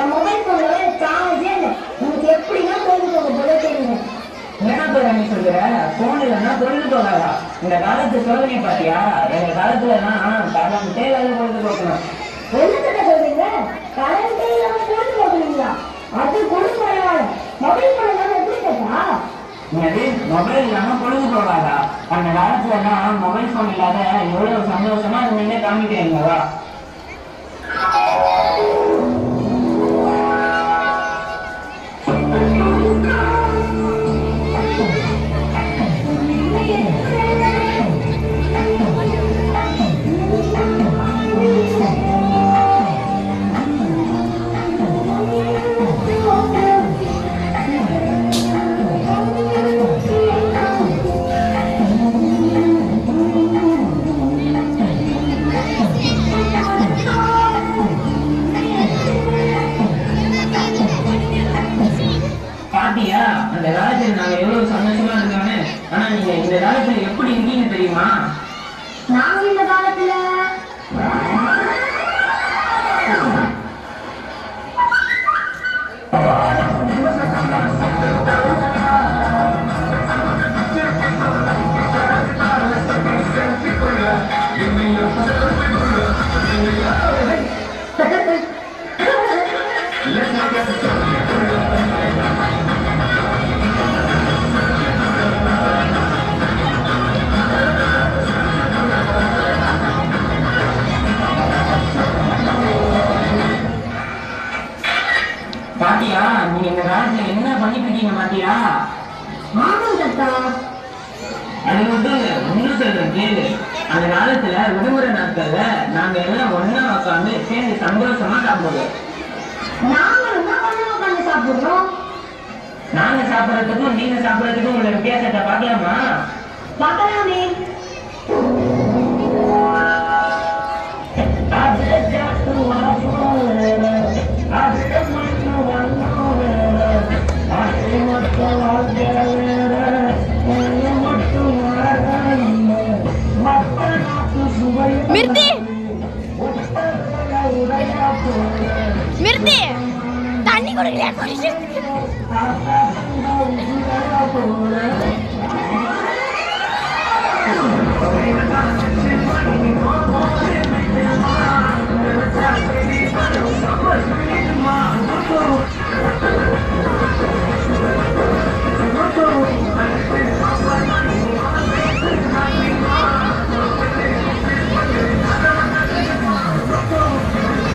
என் mobile போன்ல சார்ஜே இல்லை. உங்களுக்கு எப்படின்னா பொழுதுபோக்கு போல தெரியுங்க. என்ன பேர் நீ சொல்ற? போன் இல்லைன்னா பொழுதுபோகாதா? இந்த காலத்து சோதனை பாத்தியா? எங்க காலத்துலலாம் கரண்டே இல்லாத பொழுதுபோக்கணும். என்னத்த சொல்றீங்க? கரண்டே இல்லாம பொழுதுபோக்குறீங்களா? அது கூட பரவாயில்ல. மொபைல் போன் இல்லாம எப்படி கேட்டா? மொபைல் இல்லாம பொழுது போகாதா? அந்த காலத்துலலாம் மொபைல் போன் இல்லாத எவ்வளவு சந்தோஷமா இருந்தீங்க காமிக்கிறீங்களா? பாத்தியா, அந்த காலத்துல நாங்க எவ்வளவு சந்தோஷமா இருந்தோம்னு. ஆனா நீங்க இந்த காலத்துல எப்படி இருக்கீங்க தெரியுமா? நாங்க இந்த காலத்துல பாத்தியா, நீங்க இந்த காலத்துல என்ன பண்ணிட்டு இருக்கீங்க பாத்தியா? ஆமாம் தாத்தா. அது மட்டும் இல்ல, இன்னும் சொல்றேன் கேளு. அந்த காலத்துல விடுமுறை நாட்கள்ல நாங்க எல்லாம் ஒன்னா உட்காந்து சேர்ந்து சந்தோஷமா சாப்பிடுவோம். நாங்களும் தான் ஒண்ணா உட்காந்து சாப்பிடுறோம். நாங்க சாப்பிடறதுக்கும் நீங்க சாப்பிடறதுக்கும் உள்ள வித்தியாசத்தை பார்க்கலாமா? பார்க்கலாமே. மிர்தி மிர்தி தண்ணி குடிக்கலையா? குடிச்சு